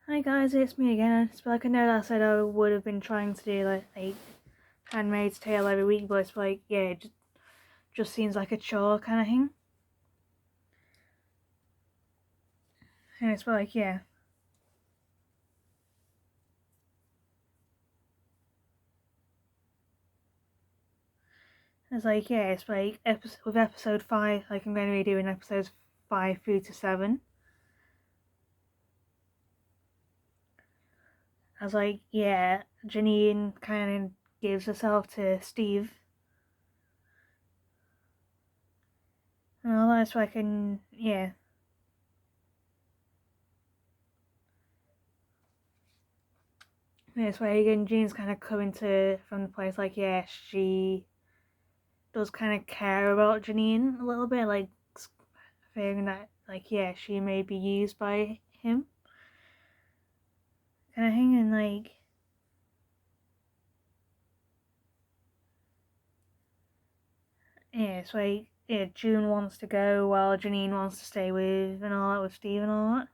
Hi guys, it's me again. It's like I know that I said I would have been trying to do like Handmaid's Tale every week, but it's like it just seems like a chore kind of thing. And it's like it's like with episode 5, like I'm going to be doing episodes 5 through to 7. I was like, Janine kind of gives herself to Steve. And all that, so I can, it's like Jane's kind of coming to from the place like, she does kind of care about Janine a little bit, like fearing that, like, she may be used by him, kind of thing, and like, it's like, June wants to go while Janine wants to stay with and all that, with Steve and all that.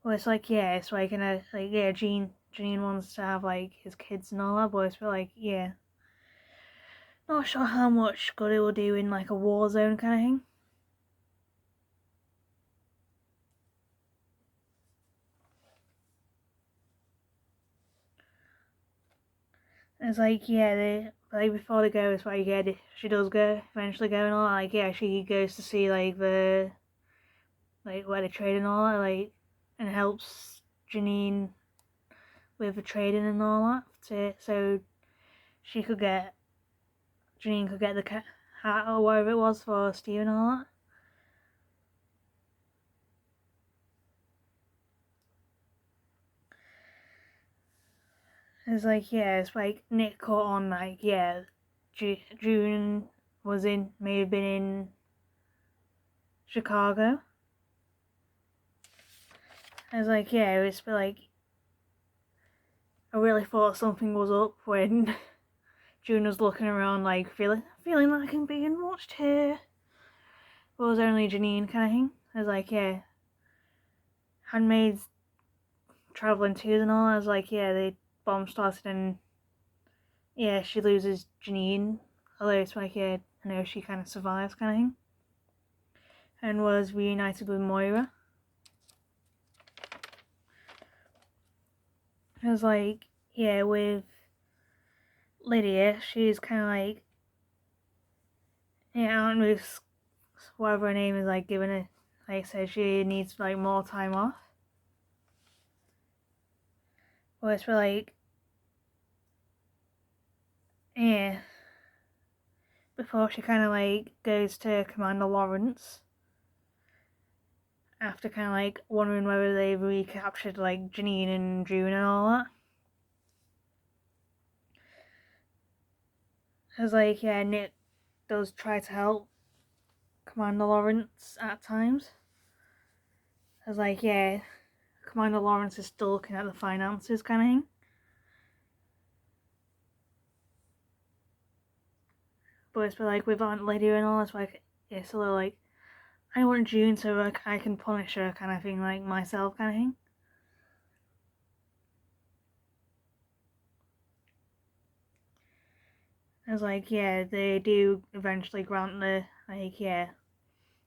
Well, it's like, it's like, Janine wants to have like his kids and all that, but it's like, not sure how much good it will do in like a war zone kind of thing. It's like, they like before they go, it's like, she does go eventually go and all that. Like, she goes to see like the like where they trade and all that, like, and helps Janine with the trading and all that, so she could get Janine could get the hat or whatever it was for Steve and all that. It's like, it's like Nick caught on, like, June may have been in Chicago. I was like, it's like, I really thought something was up when June was looking around, like, feeling like I'm being watched here. But it was only Janine kind of thing. I was like, Handmaid's traveling too and all. I was like, the bomb started and she loses Janine. Although it's like, I know she kind of survives kind of thing. And was reunited with Moira. I was like, with Lydia, she's kind of like, Aunt Ruth's, whatever her name is, like, giving it, like I said, she needs like more time off. But it's for like, before she kind of like goes to Commander Lawrence, after kind of like wondering whether they've recaptured like Janine and June and all that. I was like, Nick does try to help Commander Lawrence at times. I was like, Commander Lawrence is still looking at the finances kind of thing. But it's like with Aunt Lydia and all, it's like, it's a little like, I want June so like, I can punish her kind of thing, like myself kind of thing. I was like, they do eventually grant the, like,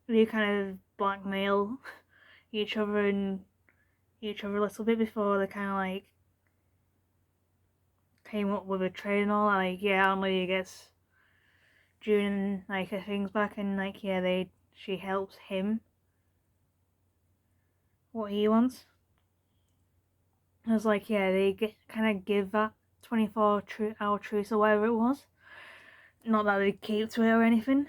they kind of blackmail each other a little bit before they kind of like came up with a trade and all that. Like, Aunt Lydia gets June and like her things back, and like, she helps him what he wants. I was like, they kind of give that 24-hour truce or whatever it was. Not that they keep to it or anything.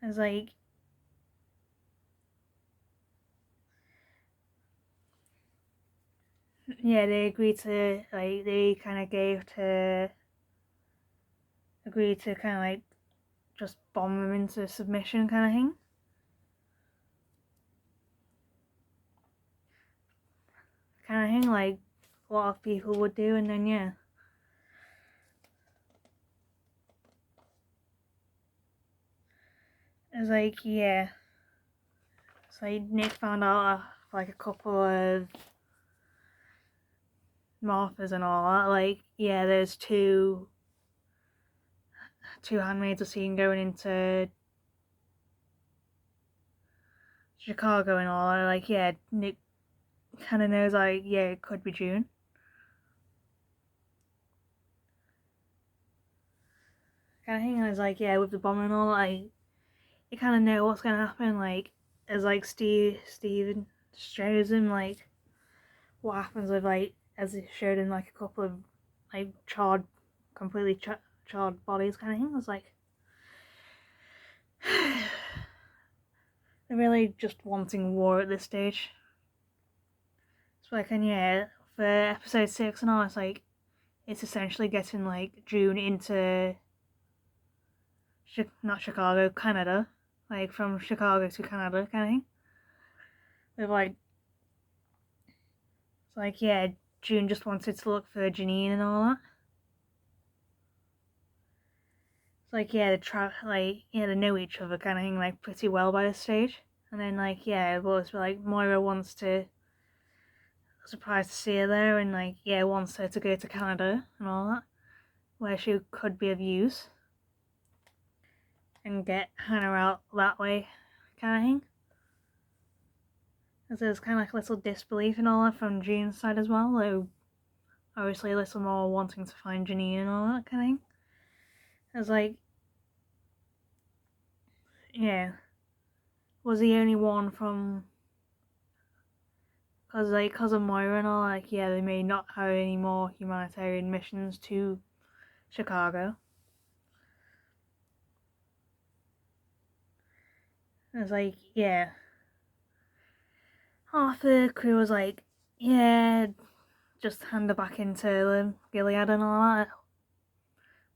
I was like, they agreed to, like, they kind of agreed to kind of like just bomb them into submission kind of thing. Kind of thing, like a lot of people would do, and then it's like, So Nick found out like a couple of Marthas and all that. Like, yeah, there's two handmaids are seen going into Chicago and all that. Like, yeah, Nick kind of knows, like, yeah, it could be June. Kind of thing. And it's like, yeah, with the bomb and all, like, you kind of know what's gonna happen. Like, as like Steven shows him, like, what happens with, like, as it showed in like a couple of like completely charred bodies, kind of thing. It's like they're really just wanting war at this stage. So like, and yeah, for episode 6 and all, it's like it's essentially getting like June into not Chicago, Canada, like from Chicago to Canada, kind of thing. With like, it's like, yeah, June just wanted to look for Janine and all that. It's like, yeah, they know each other, kind of thing, like pretty well by this stage. And then like, yeah, but it's like Moira wants to, surprised to see her there, and like, yeah, wants her to go to Canada and all that, where she could be of use and get Hannah out that way, kind of thing. Because there's kind of like a little disbelief and all that from June's side as well, though obviously a little more wanting to find Janine and all that kind of thing. It's like, yeah, was the only one from, because of Moira and all, like, yeah, they may not have any more humanitarian missions to Chicago. It's like, yeah, half the crew was like, yeah, just hand her back into Gilead and all that.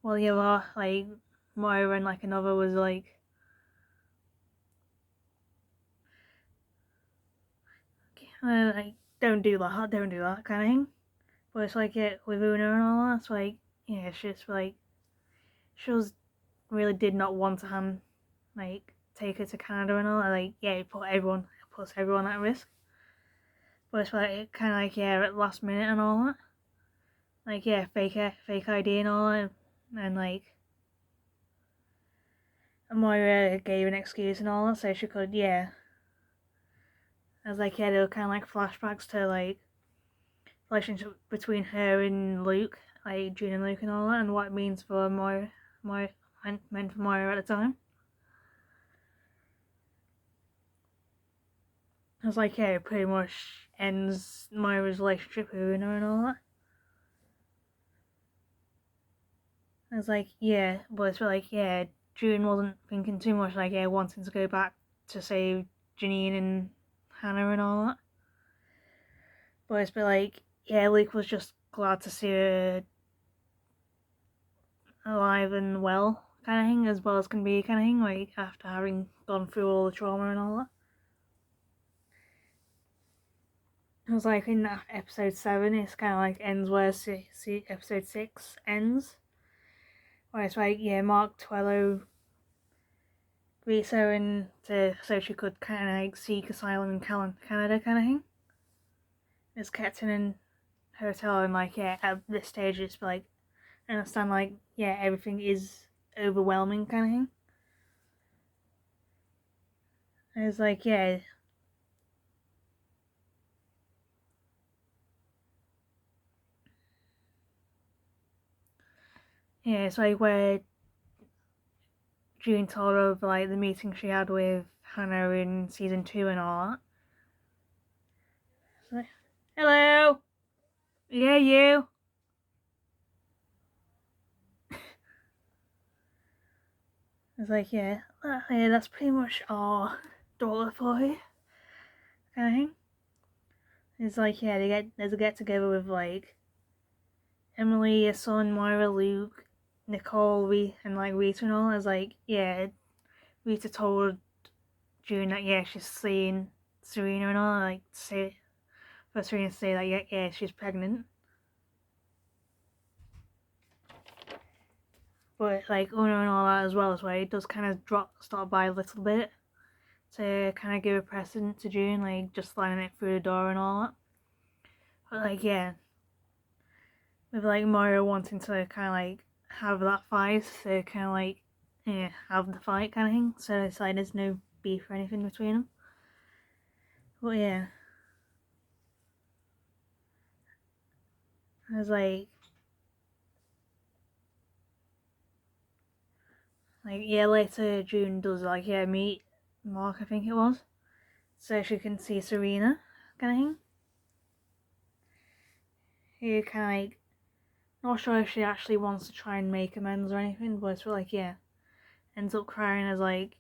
While the other, like, Moira and like another was like, don't do that kind of thing. But it's like, yeah, with Una and all that, it's like, yeah, it's just like, she was really did not want to like, take her to Canada and all that. Like, yeah, it puts everyone at risk. But it's like, kind of like, yeah, at last minute and all that. Like, yeah, fake ID and all that. And like, Moira gave an excuse and all that, so she could, yeah. I was like, yeah, they were kind of like flashbacks to like relationship between her and Luke, like June and Luke and all that, and what it means for Moira, meant for Moira at the time. I was like, yeah, it pretty much ends Moira's relationship with Una and all that. I was like, yeah, but it's like, yeah, June wasn't thinking too much, like, yeah, wanting to go back to save Janine and Hannah and all that. But it's been like, yeah, Luke was just glad to see her alive and well, kind of thing, as well as can be, kind of thing, like after having gone through all the trauma and all that. It was like in episode 7, it's kind of like ends where episode 6 ends, where it's like, yeah, Mark Twello greets her in so she could kind of like seek asylum in Canada, kind of thing. It's kept in a hotel, and like, yeah, at this stage it's like, I understand, like, yeah, everything is overwhelming, kind of thing. It's like, yeah, it's like where June told her of like the meeting she had with Hannah in season 2 and all that. So, hello, yeah, you. It's like, yeah, that's pretty much our daughter for you, kind of thing. It's like, yeah, there's a get together with like Emily, your son, Moira, Luke, Nicole, and like Rita and all. It's like, yeah, Rita told June that, yeah, she's seeing Serena and all, like, for Serena to say that, yeah, she's pregnant. But like Una and all that as well, so it does kind of start by a little bit to kind of give a precedent to June, like just sliding it through the door and all that. But like yeah, with like Mario wanting to kind of like have that fight, to kind of like have the fight kind of thing. So it's like there's no beef or anything between them. But yeah, I was like yeah, later June does like meet Mark, I think it was, so she can see Serena kind of thing. Who kind of like not sure if she actually wants to try and make amends or anything, but it's like ends up crying as like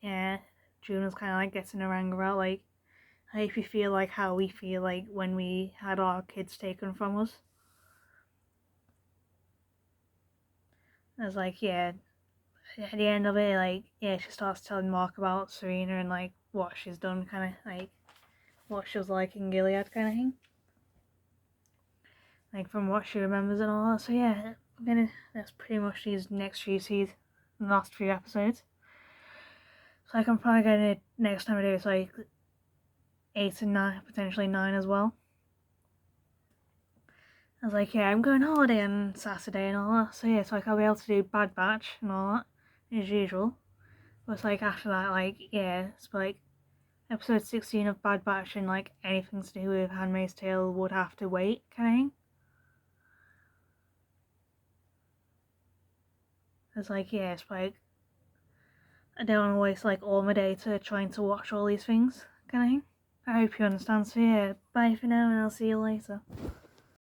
June was kind of like getting her anger out, like I hope you feel like how we feel like when we had our kids taken from us. It's like at the end of it, like she starts telling Mark about Serena and like what she's done, kind of like what she was like in Gilead, kind of thing. Like from what she remembers and all that. So yeah, that's pretty much these next few seasons, the last few episodes. So like I'm probably gonna next time I do it's like 8 and 9, potentially 9 as well. I was like, I'm going holiday on Saturday and all that. So yeah, it's like I'll be able to do Bad Batch and all that as usual. But it's like after that, like it's like episode 16 of Bad Batch and like anything to do with Handmaid's Tale would have to wait, kind of thing. It's like it's like I don't want to waste like all my day to trying to watch all these things, kind of thing. I hope you understand. So yeah, bye for now, and I'll see you later.